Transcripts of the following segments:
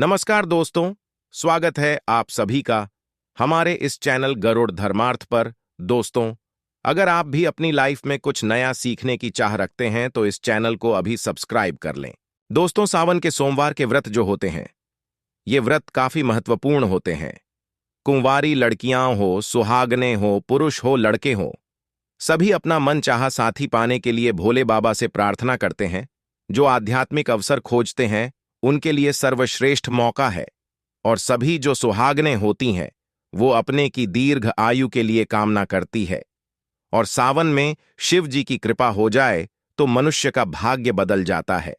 नमस्कार दोस्तों, स्वागत है आप सभी का हमारे इस चैनल गरुड़ धर्मार्थ पर। दोस्तों, अगर आप भी अपनी लाइफ में कुछ नया सीखने की चाह रखते हैं तो इस चैनल को अभी सब्सक्राइब कर लें। दोस्तों, सावन के सोमवार के व्रत जो होते हैं, ये व्रत काफी महत्वपूर्ण होते हैं। कुंवारी लड़कियां हो, सुहागने हो, पुरुष हो, लड़के हो, सभी अपना मनचाहा साथी पाने के लिए भोले बाबा से प्रार्थना करते हैं। जो आध्यात्मिक अवसर खोजते हैं उनके लिए सर्वश्रेष्ठ मौका है। और सभी जो सुहागने होती हैं वो अपने की दीर्घ आयु के लिए कामना करती है। और सावन में शिव जी की कृपा हो जाए तो मनुष्य का भाग्य बदल जाता है,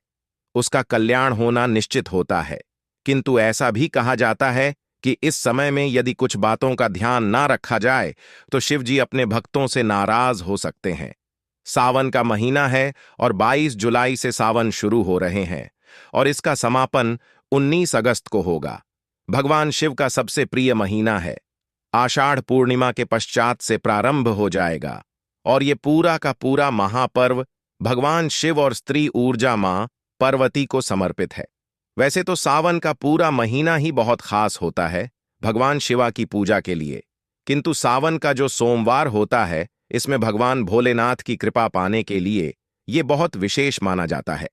उसका कल्याण होना निश्चित होता है। किंतु ऐसा भी कहा जाता है कि इस समय में यदि कुछ बातों का ध्यान ना रखा जाए तो शिव जी अपने भक्तों से नाराज हो सकते हैं। सावन का महीना है और 22 जुलाई से सावन शुरू हो रहे हैं और इसका समापन 19 अगस्त को होगा। भगवान शिव का सबसे प्रिय महीना है। आषाढ़ पूर्णिमा के पश्चात से प्रारंभ हो जाएगा और ये पूरा का पूरा महापर्व भगवान शिव और स्त्री ऊर्जा मां पार्वती को समर्पित है। वैसे तो सावन का पूरा महीना ही बहुत खास होता है भगवान शिवा की पूजा के लिए, किंतु सावन का जो सोमवार होता है इसमें भगवान भोलेनाथ की कृपा पाने के लिए ये बहुत विशेष माना जाता है।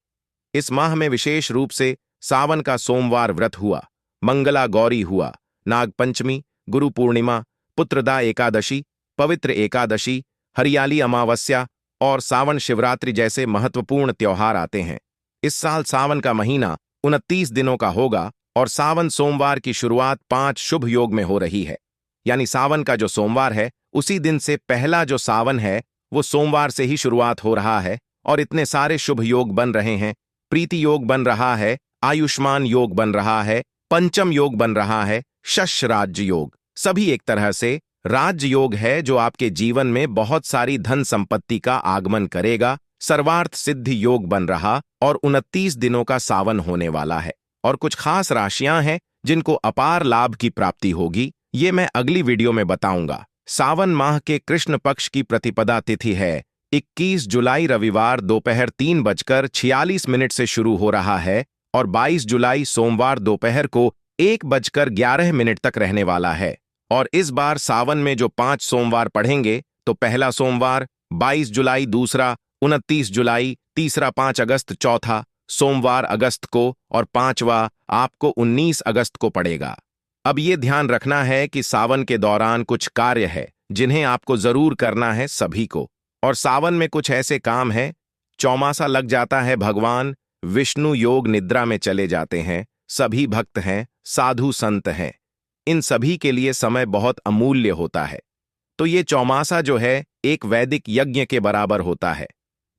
इस माह में विशेष रूप से सावन का सोमवार व्रत हुआ, मंगला गौरी हुआ, नाग पंचमी, गुरु पूर्णिमा, पुत्रदा एकादशी, पवित्र एकादशी, हरियाली अमावस्या और सावन शिवरात्रि जैसे महत्वपूर्ण त्योहार आते हैं। इस साल सावन का महीना 29 दिनों का होगा और सावन सोमवार की शुरुआत 5 शुभ योग में हो रही है। यानी सावन का जो सोमवार है उसी दिन से पहला जो सावन है वो सोमवार से ही शुरुआत हो रहा है और इतने सारे शुभ योग बन रहे हैं। प्रीति योग बन रहा है, आयुष्मान योग बन रहा है, पंचम योग बन रहा है, शश राज्य योग, सभी एक तरह से राज्य योग है जो आपके जीवन में बहुत सारी धन संपत्ति का आगमन करेगा। सर्वार्थ सिद्धि योग बन रहा और 29 दिनों का सावन होने वाला है। और कुछ खास राशियां हैं जिनको अपार लाभ की प्राप्ति होगी, ये मैं अगली वीडियो में बताऊंगा। सावन माह के कृष्ण पक्ष की प्रतिपदा तिथि है 21 जुलाई रविवार दोपहर 3:46 से शुरू हो रहा है और 22 जुलाई सोमवार दोपहर को 1:11 तक रहने वाला है। और इस बार सावन में जो 5 सोमवार पढ़ेंगे तो पहला सोमवार 22 जुलाई, दूसरा 29 जुलाई, तीसरा 5 अगस्त, चौथा सोमवार अगस्त को और पांचवा आपको 19 अगस्त को पड़ेगा। अब ये ध्यान रखना है कि सावन के दौरान कुछ कार्य है जिन्हें आपको जरूर करना है सभी को। और सावन में कुछ ऐसे काम है, चौमासा लग जाता है, भगवान विष्णु योग निद्रा में चले जाते हैं, सभी भक्त हैं, साधु संत हैं, इन सभी के लिए समय बहुत अमूल्य होता है। तो ये चौमासा जो है एक वैदिक यज्ञ के बराबर होता है।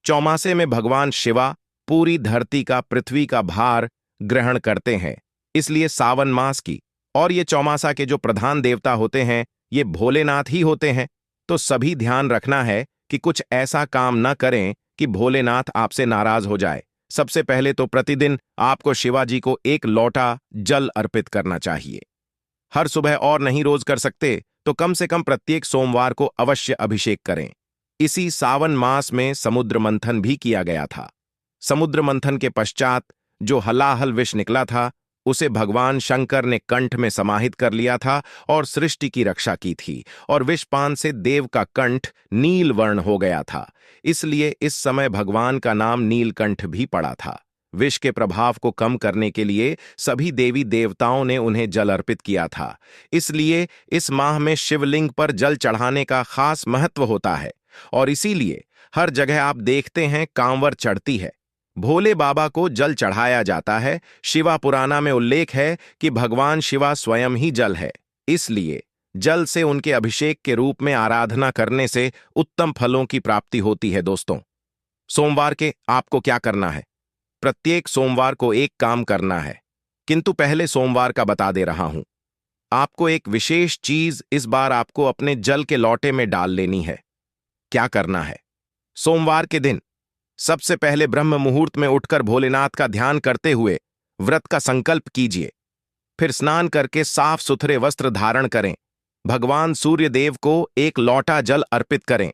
चौमासे में भगवान शिवा पूरी धरती का, पृथ्वी का भार ग्रहण करते हैं, इसलिए सावन मास की और ये चौमासा के जो प्रधान देवता होते हैं ये भोलेनाथ ही होते हैं। तो सभी ध्यान रखना है कि कुछ ऐसा काम न करें कि भोलेनाथ आपसे नाराज हो जाए। सबसे पहले तो प्रतिदिन आपको शिवाजी को 1 लोटा जल अर्पित करना चाहिए। हर सुबह और नहीं रोज कर सकते तो कम से कम प्रत्येक सोमवार को अवश्य अभिषेक करें। इसी सावन मास में समुद्र मंथन भी किया गया था। समुद्र मंथन के पश्चात जो हलाहल विष निकला था उसे भगवान शंकर ने कंठ में समाहित कर लिया था और सृष्टि की रक्षा की थी और विषपान से देव का कंठ नील वर्ण हो गया था, इसलिए इस समय भगवान का नाम नीलकंठ भी पड़ा था। विष के प्रभाव को कम करने के लिए सभी देवी देवताओं ने उन्हें जल अर्पित किया था, इसलिए इस माह में शिवलिंग पर जल चढ़ाने का खास महत्व होता है और इसीलिए हर जगह आप देखते हैं कांवर चढ़ती है, भोले बाबा को जल चढ़ाया जाता है। शिवा पुराना में उल्लेख है कि भगवान शिवा स्वयं ही जल है, इसलिए जल से उनके अभिषेक के रूप में आराधना करने से उत्तम फलों की प्राप्ति होती है। दोस्तों, सोमवार के आपको क्या करना है? प्रत्येक सोमवार को एक काम करना है, किंतु पहले सोमवार का बता दे रहा हूं। आपको एक विशेष चीज इस बार आपको अपने जल के लोटे में डाल लेनी है। क्या करना है? सोमवार के दिन सबसे पहले ब्रह्म मुहूर्त में उठकर भोलेनाथ का ध्यान करते हुए व्रत का संकल्प कीजिए। फिर स्नान करके साफ सुथरे वस्त्र धारण करें। भगवान सूर्य देव को 1 लोटा जल अर्पित करें।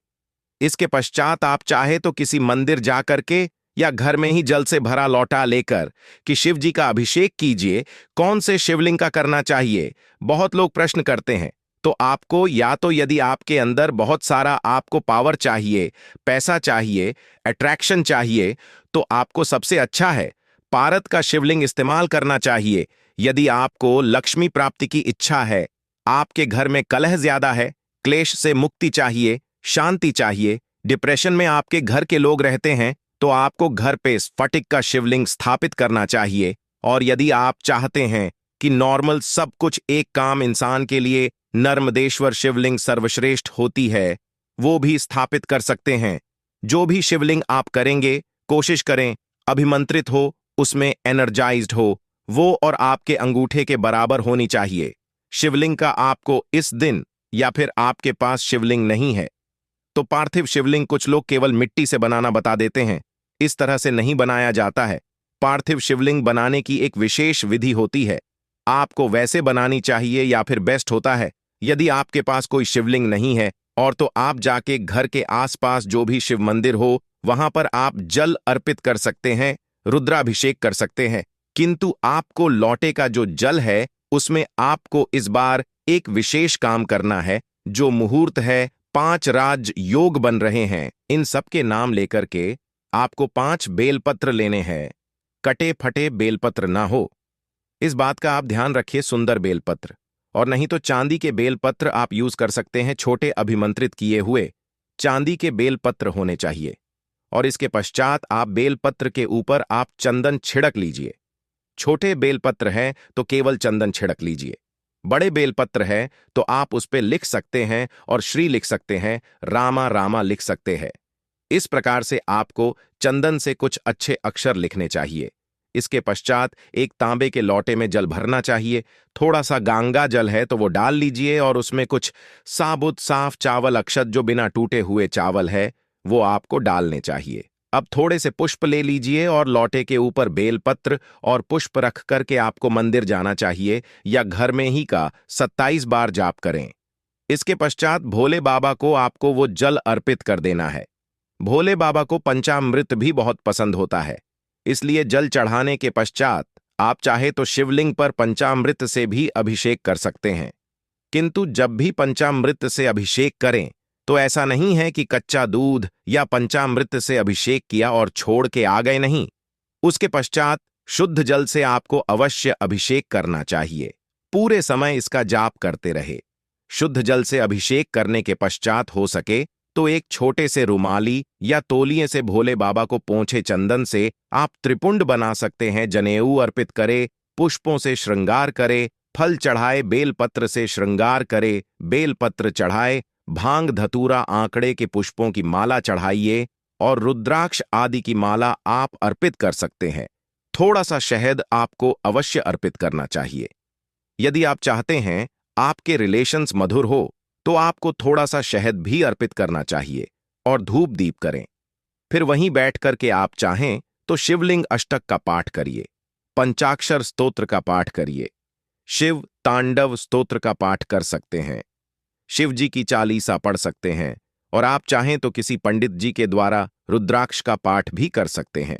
इसके पश्चात आप चाहे तो किसी मंदिर जाकर के या घर में ही जल से भरा लोटा लेकर कि शिव जी का अभिषेक कीजिए, कौन से शिवलिंग का करना चाहिए? बहुत लोग प्रश्न करते हैं। तो आपको या तो यदि आपके अंदर बहुत सारा आपको पावर चाहिए, पैसा चाहिए, अट्रैक्शन चाहिए, तो आपको सबसे अच्छा है पारद का शिवलिंग इस्तेमाल करना चाहिए। यदि आपको लक्ष्मी प्राप्ति की इच्छा है, आपके घर में कलह ज्यादा है, क्लेश से मुक्ति चाहिए, शांति चाहिए, डिप्रेशन में आपके घर के लोग रहते हैं, तो आपको घर पे स्फटिक का शिवलिंग स्थापित करना चाहिए। और यदि आप चाहते हैं कि नॉर्मल सब कुछ एक काम इंसान के लिए नर्मदेश्वर शिवलिंग सर्वश्रेष्ठ होती है, वो भी स्थापित कर सकते हैं। जो भी शिवलिंग आप करेंगे, कोशिश करें अभिमंत्रित हो, उसमें एनर्जाइज्ड हो, वो और आपके अंगूठे के बराबर होनी चाहिए। शिवलिंग का आपको इस दिन या फिर आपके पास शिवलिंग नहीं है तो पार्थिव शिवलिंग कुछ लोग केवल मिट्टी से बनाना बता देते हैं। इस तरह से नहीं बनाया जाता है। पार्थिव शिवलिंग बनाने की एक विशेष विधि होती है। आपको वैसे बनानी चाहिए या फिर बेस्ट होता है यदि आपके पास कोई शिवलिंग नहीं है और तो आप जाके घर के आसपास जो भी शिव मंदिर हो वहां पर आप जल अर्पित कर सकते हैं, रुद्राभिषेक कर सकते हैं। किंतु आपको लौटे का जो जल है उसमें आपको इस बार एक विशेष काम करना है। जो मुहूर्त है, 5 राज योग बन रहे हैं, इन सब के नाम लेकर के आपको 5 बेलपत्र लेने हैं। कटे फटे बेलपत्र ना हो, इस बात का आप ध्यान रखिए। सुंदर बेलपत्र और नहीं तो चांदी के बेलपत्र आप यूज कर सकते हैं। छोटे अभिमंत्रित किए हुए चांदी के बेलपत्र होने चाहिए। और इसके पश्चात आप बेलपत्र के ऊपर आप चंदन छिड़क लीजिए। छोटे बेलपत्र हैं तो केवल चंदन छिड़क लीजिए। बड़े बेलपत्र है तो आप उस पे लिख सकते हैं और श्री लिख सकते हैं, रामा रामा लिख सकते हैं। इस प्रकार से आपको चंदन से कुछ अच्छे अक्षर लिखने चाहिए। इसके पश्चात एक तांबे के लोटे में जल भरना चाहिए। थोड़ा सा गंगा जल है तो वो डाल लीजिए और उसमें कुछ साबुत साफ चावल अक्षत जो बिना टूटे हुए चावल है वो आपको डालने चाहिए। अब थोड़े से पुष्प ले लीजिए और लोटे के ऊपर बेलपत्र और पुष्प रख करके आपको मंदिर जाना चाहिए या घर में ही का 27 बार जाप करें। इसके पश्चात भोले बाबा को आपको वो जल अर्पित कर देना है। भोले बाबा को पंचामृत भी बहुत पसंद होता है, इसलिए जल चढ़ाने के पश्चात आप चाहे तो शिवलिंग पर पंचामृत से भी अभिषेक कर सकते हैं। किंतु जब भी पंचामृत से अभिषेक करें तो ऐसा नहीं है कि कच्चा दूध या पंचामृत से अभिषेक किया और छोड़ के आ गए, नहीं। उसके पश्चात शुद्ध जल से आपको अवश्य अभिषेक करना चाहिए। पूरे समय इसका जाप करते रहे। शुद्ध जल से अभिषेक करने के पश्चात हो सके तो एक छोटे से रुमाली या तौलिए से भोले बाबा को पोंछे चंदन से आप त्रिपुंड बना सकते हैं। जनेऊ अर्पित करे, पुष्पों से श्रृंगार करे, फल चढ़ाए, बेलपत्र से श्रृंगार करे, बेलपत्र चढ़ाए, भांग धतूरा आंकड़े के पुष्पों की माला चढ़ाइए और रुद्राक्ष आदि की माला आप अर्पित कर सकते हैं। थोड़ा सा शहद आपको अवश्य अर्पित करना चाहिए। यदि आप चाहते हैं आपके रिलेशंस मधुर हो तो आपको थोड़ा सा शहद भी अर्पित करना चाहिए और धूप दीप करें। फिर वहीं बैठ करके आप चाहें तो शिवलिंग अष्टक का पाठ करिए, पंचाक्षर स्तोत्र का पाठ करिए, शिव तांडव स्तोत्र का पाठ कर सकते हैं, शिव जी की चालीसा पढ़ सकते हैं और आप चाहें तो किसी पंडित जी के द्वारा रुद्राक्ष का पाठ भी कर सकते हैं।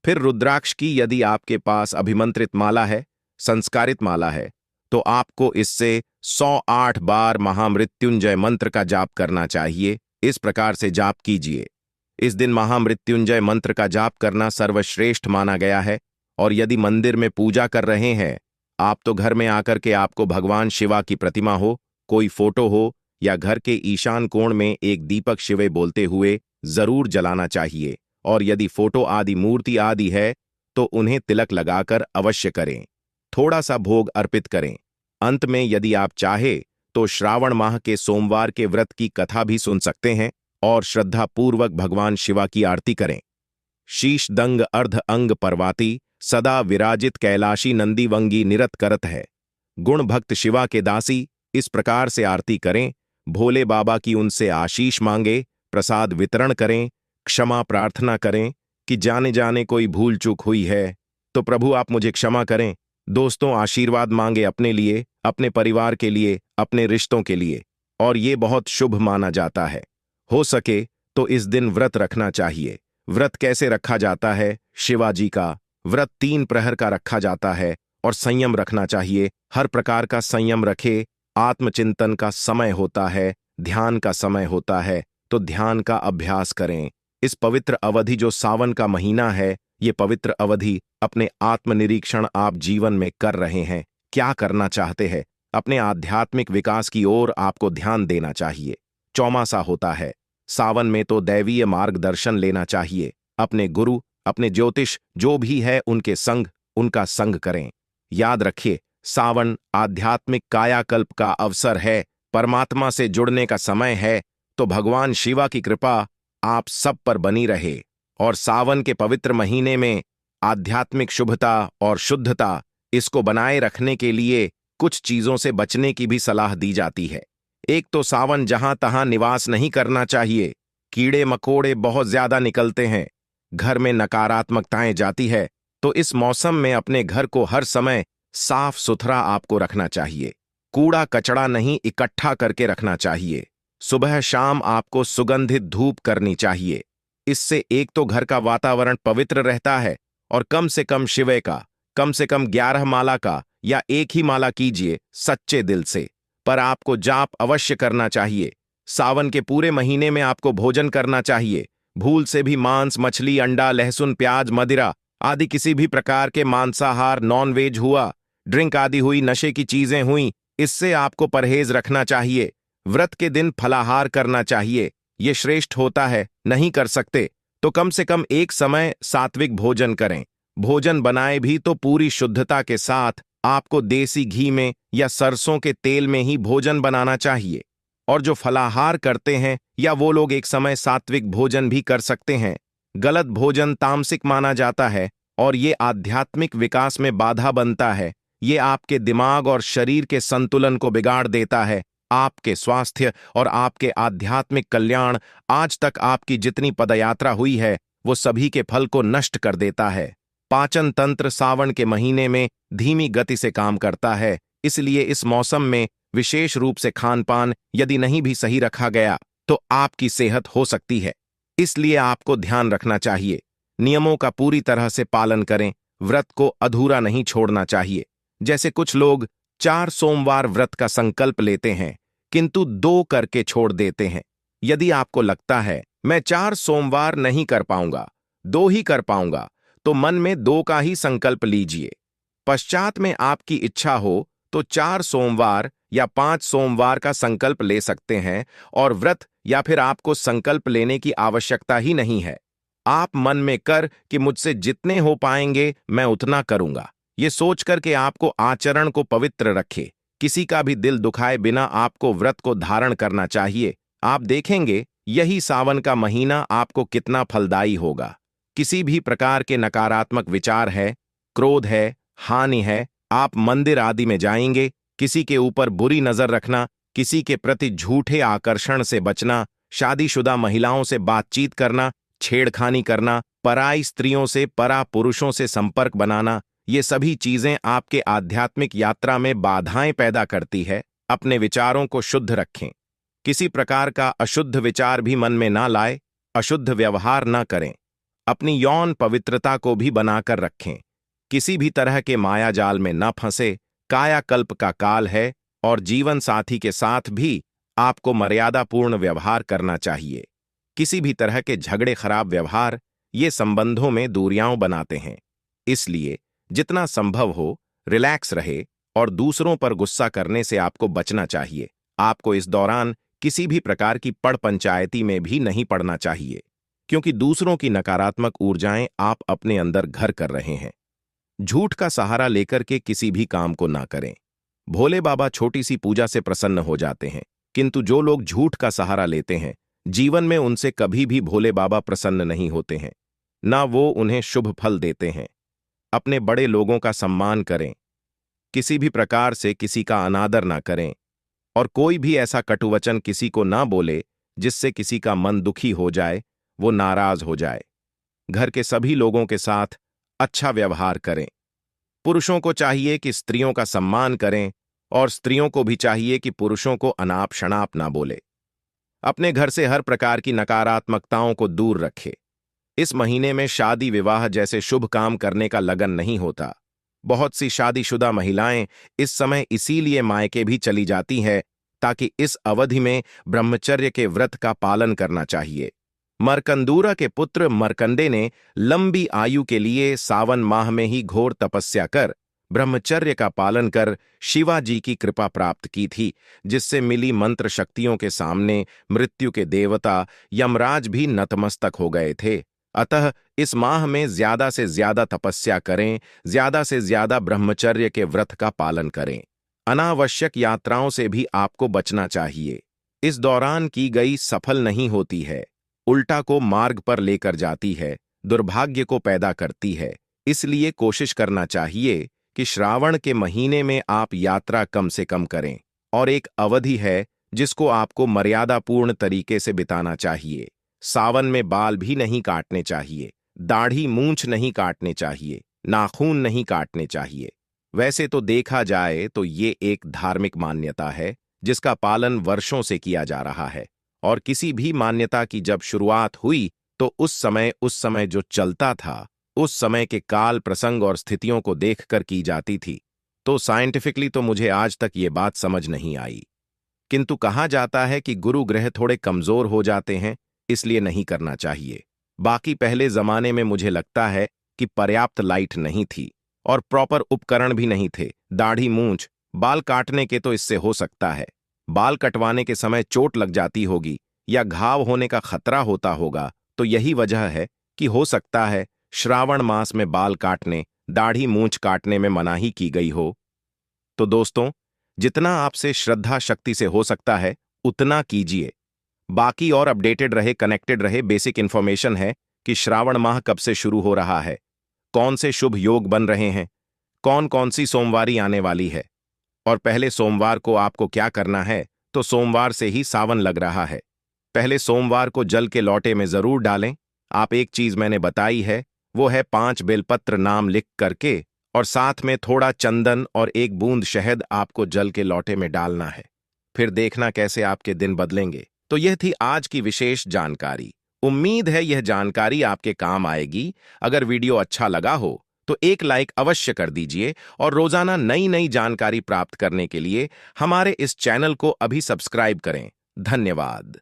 फिर रुद्राक्ष की यदि आपके पास अभिमंत्रित माला है, संस्कारित माला है, तो आपको इससे 108 बार महामृत्युंजय मंत्र का जाप करना चाहिए। इस प्रकार से जाप कीजिए। इस दिन महामृत्युंजय मंत्र का जाप करना सर्वश्रेष्ठ माना गया है। और यदि मंदिर में पूजा कर रहे हैं आप तो घर में आकर के आपको भगवान शिवा की प्रतिमा हो, कोई फोटो हो या घर के ईशान कोण में एक दीपक शिवे बोलते हुए जरूर जलाना चाहिए। और यदि फोटो आदि मूर्ति आदि है तो उन्हें तिलक लगाकर अवश्य करें। थोड़ा सा भोग अर्पित करें। अंत में यदि आप चाहे तो श्रावण माह के सोमवार के व्रत की कथा भी सुन सकते हैं और श्रद्धापूर्वक भगवान शिवा की आरती करें। शीश दंग अर्ध अंग परवाती, सदा विराजित कैलाशी नंदी वंगी निरत करत है। गुण भक्त शिवा के दासी, इस प्रकार से आरती करें। भोले बाबा की उनसे आशीष मांगे, प्रसाद वितरण करें, क्षमा प्रार्थना करें कि जाने जाने कोई भूल चूक हुई है तो प्रभु आप मुझे क्षमा करें। दोस्तों आशीर्वाद मांगे अपने लिए, अपने परिवार के लिए, अपने रिश्तों के लिए, और ये बहुत शुभ माना जाता है। हो सके तो इस दिन व्रत रखना चाहिए। व्रत कैसे रखा जाता है? शिवाजी का व्रत 3 प्रहर का रखा जाता है और संयम रखना चाहिए। हर प्रकार का संयम रखे। आत्मचिंतन का समय होता है, ध्यान का समय होता है, तो ध्यान का अभ्यास करें। इस पवित्र अवधि जो सावन का महीना है, ये पवित्र अवधि अपने आत्मनिरीक्षण आप जीवन में कर रहे हैं। क्या करना चाहते हैं? अपने आध्यात्मिक विकास की ओर आपको ध्यान देना चाहिए। चौमासा होता है, सावन में तो दैवीय मार्गदर्शन लेना चाहिए। अपने गुरु, अपने ज्योतिष जो भी है उनका संग करें। याद रखिए, सावन आध्यात्मिक कायाकल्प का अवसर है, परमात्मा से जुड़ने का समय है। तो भगवान शिवा की कृपा आप सब पर बनी रहे। और सावन के पवित्र महीने में आध्यात्मिक शुभता और शुद्धता, इसको बनाए रखने के लिए कुछ चीजों से बचने की भी सलाह दी जाती है। एक तो सावन जहां तहां निवास नहीं करना चाहिए। कीड़े मकोड़े बहुत ज्यादा निकलते हैं, घर में नकारात्मकताएं जाती है। तो इस मौसम में अपने घर को हर समय साफ सुथरा आपको रखना चाहिए। कूड़ा कचड़ा नहीं इकट्ठा करके रखना चाहिए। सुबह शाम आपको सुगंधित धूप करनी चाहिए। इससे एक तो घर का वातावरण पवित्र रहता है, और कम से कम 11 माला का या एक ही माला कीजिए सच्चे दिल से। पर आपको जाप अवश्य करना चाहिए। सावन के पूरे महीने में आपको भोजन करना चाहिए। भूल से भी मांस, मछली, अंडा, लहसुन, प्याज, मदिरा आदि किसी भी प्रकार के मांसाहार, नॉनवेज हुआ, ड्रिंक आदि हुई, नशे की चीजें हुई, इससे आपको परहेज रखना चाहिए। व्रत के दिन फलाहार करना चाहिए, ये श्रेष्ठ होता है। नहीं कर सकते तो कम से कम एक समय सात्विक भोजन करें। भोजन बनाए भी तो पूरी शुद्धता के साथ आपको देसी घी में या सरसों के तेल में ही भोजन बनाना चाहिए। और जो फलाहार करते हैं या वो लोग एक समय सात्विक भोजन भी कर सकते हैं। गलत भोजन तामसिक माना जाता है और ये आध्यात्मिक विकास में बाधा बनता है। ये आपके दिमाग और शरीर के संतुलन को बिगाड़ देता है। आपके स्वास्थ्य और आपके आध्यात्मिक कल्याण, आज तक आपकी जितनी पदयात्रा हुई है, वो सभी के फल को नष्ट कर देता है। पाचन तंत्र सावन के महीने में धीमी गति से काम करता है, इसलिए इस मौसम में विशेष रूप से खान पान यदि नहीं भी सही रखा गया तो आपकी सेहत हो सकती है। इसलिए आपको ध्यान रखना चाहिए। नियमों का पूरी तरह से पालन करें। व्रत को अधूरा नहीं छोड़ना चाहिए। जैसे कुछ लोग 4 सोमवार व्रत का संकल्प लेते हैं, किंतु 2 करके छोड़ देते हैं। यदि आपको लगता है मैं 4 सोमवार नहीं कर पाऊंगा, 2 ही कर पाऊंगा, तो मन में 2 का ही संकल्प लीजिए। पश्चात में आपकी इच्छा हो तो 4 सोमवार या 5 सोमवार का संकल्प ले सकते हैं। और व्रत या फिर आपको संकल्प लेने की आवश्यकता ही नहीं है। आप मन में कर कि मुझसे जितने हो पाएंगे मैं उतना करूंगा, ये सोचकर के आपको आचरण को पवित्र रखे। किसी का भी दिल दुखाए बिना आपको व्रत को धारण करना चाहिए। आप देखेंगे यही सावन का महीना आपको कितना फलदायी होगा। किसी भी प्रकार के नकारात्मक विचार है, क्रोध है, हानि है, आप मंदिर आदि में जाएंगे। किसी के ऊपर बुरी नजर रखना, किसी के प्रति झूठे आकर्षण से बचना, शादीशुदा महिलाओं से बातचीत करना, छेड़खानी करना, पराई स्त्रियों से, परा पुरुषों से संपर्क बनाना, ये सभी चीजें आपके आध्यात्मिक यात्रा में बाधाएं पैदा करती है। अपने विचारों को शुद्ध रखें। किसी प्रकार का अशुद्ध विचार भी मन में ना लाए, अशुद्ध व्यवहार ना करें। अपनी यौन पवित्रता को भी बनाकर रखें। किसी भी तरह के मायाजाल में न फंसे। कायाकल्प का काल है और जीवन साथी के साथ भी आपको मर्यादापूर्ण व्यवहार करना चाहिए। किसी भी तरह के झगड़े, खराब व्यवहार, ये संबंधों में दूरियां बनाते हैं। इसलिए जितना संभव हो रिलैक्स रहे और दूसरों पर गुस्सा करने से आपको बचना चाहिए। आपको इस दौरान किसी भी प्रकार की पड़ पंचायती में भी नहीं पड़ना चाहिए, क्योंकि दूसरों की नकारात्मक ऊर्जाएं आप अपने अंदर घर कर रहे हैं। झूठ का सहारा लेकर के किसी भी काम को ना करें। भोले बाबा छोटी सी पूजा से प्रसन्न हो जाते हैं, किंतु जो लोग झूठ का सहारा लेते हैं, जीवन में उनसे कभी भी भोले बाबा प्रसन्न नहीं होते हैं, ना वो उन्हें शुभ फल देते हैं। अपने बड़े लोगों का सम्मान करें। किसी भी प्रकार से किसी का अनादर ना करें और कोई भी ऐसा कटुवचन किसी को ना बोले जिससे किसी का मन दुखी हो जाए, वो नाराज हो जाए। घर के सभी लोगों के साथ अच्छा व्यवहार करें। पुरुषों को चाहिए कि स्त्रियों का सम्मान करें और स्त्रियों को भी चाहिए कि पुरुषों को अनाप शनाप ना बोले। अपने घर से हर प्रकार की नकारात्मकताओं को दूर रखें। इस महीने में शादी विवाह जैसे शुभ काम करने का लगन नहीं होता। बहुत सी शादीशुदा महिलाएं इस समय इसीलिए मायके भी चली जाती हैं ताकि इस अवधि में ब्रह्मचर्य के व्रत का पालन करना चाहिए। मरकंदूरा के पुत्र मरकंडे ने लंबी आयु के लिए सावन माह में ही घोर तपस्या कर ब्रह्मचर्य का पालन कर शिवाजी की कृपा प्राप्त की थी, जिससे मिली मंत्र शक्तियों के सामने मृत्यु के देवता यमराज भी नतमस्तक हो गए थे। अतः इस माह में ज्यादा से ज्यादा तपस्या करें, ज्यादा से ज्यादा ब्रह्मचर्य के व्रत का पालन करें। अनावश्यक यात्राओं से भी आपको बचना चाहिए। इस दौरान की गई सफल नहीं होती है, उल्टा को मार्ग पर लेकर जाती है, दुर्भाग्य को पैदा करती है। इसलिए कोशिश करना चाहिए कि श्रावण के महीने में आप यात्रा कम से कम करें, और एक अवधि है जिसको आपको मर्यादापूर्ण तरीके से बिताना चाहिए। सावन में बाल भी नहीं काटने चाहिए, दाढ़ी मूंछ नहीं काटने चाहिए, नाखून नहीं काटने चाहिए। वैसे तो देखा जाए तो ये एक धार्मिक मान्यता है जिसका पालन वर्षों से किया जा रहा है, और किसी भी मान्यता की जब शुरुआत हुई तो उस समय जो चलता था, उस समय के काल प्रसंग और स्थितियों को देखकर की जाती थी। तो साइंटिफिकली तो मुझे आज तक ये बात समझ नहीं आई, किंतु कहा जाता है कि गुरु ग्रह थोड़े कमजोर हो जाते हैं, इसलिए नहीं करना चाहिए। बाकी पहले जमाने में मुझे लगता है कि पर्याप्त लाइट नहीं थी और प्रॉपर उपकरण भी नहीं थे। दाढ़ी मूंछ बाल काटने के तो इससे हो सकता है, बाल कटवाने के समय चोट लग जाती होगी या घाव होने का खतरा होता होगा, तो यही वजह है कि हो सकता है श्रावण मास में बाल काटने, दाढ़ी मूंछ काटने में मनाही की गई हो। तो दोस्तों, जितना आपसे श्रद्धा शक्ति से हो सकता है उतना कीजिए। बाकी और अपडेटेड रहे, कनेक्टेड रहे। बेसिक इंफॉर्मेशन है कि श्रावण माह कब से शुरू हो रहा है, कौन से शुभ योग बन रहे हैं, कौन कौन सी सोमवारी आने वाली है, और पहले सोमवार को आपको क्या करना है। तो सोमवार से ही सावन लग रहा है। पहले सोमवार को जल के लोटे में जरूर डालें। आप एक चीज मैंने बताई है, वो है 5 बेलपत्र नाम लिख करके, और साथ में थोड़ा चंदन और 1 बूंद शहद आपको जल के लोटे में डालना है। फिर देखना कैसे आपके दिन बदलेंगे। तो यह थी आज की विशेष जानकारी। उम्मीद है यह जानकारी आपके काम आएगी। अगर वीडियो अच्छा लगा हो तो एक लाइक अवश्य कर दीजिए, और रोजाना नई नई जानकारी प्राप्त करने के लिए हमारे इस चैनल को अभी सब्सक्राइब करें। धन्यवाद।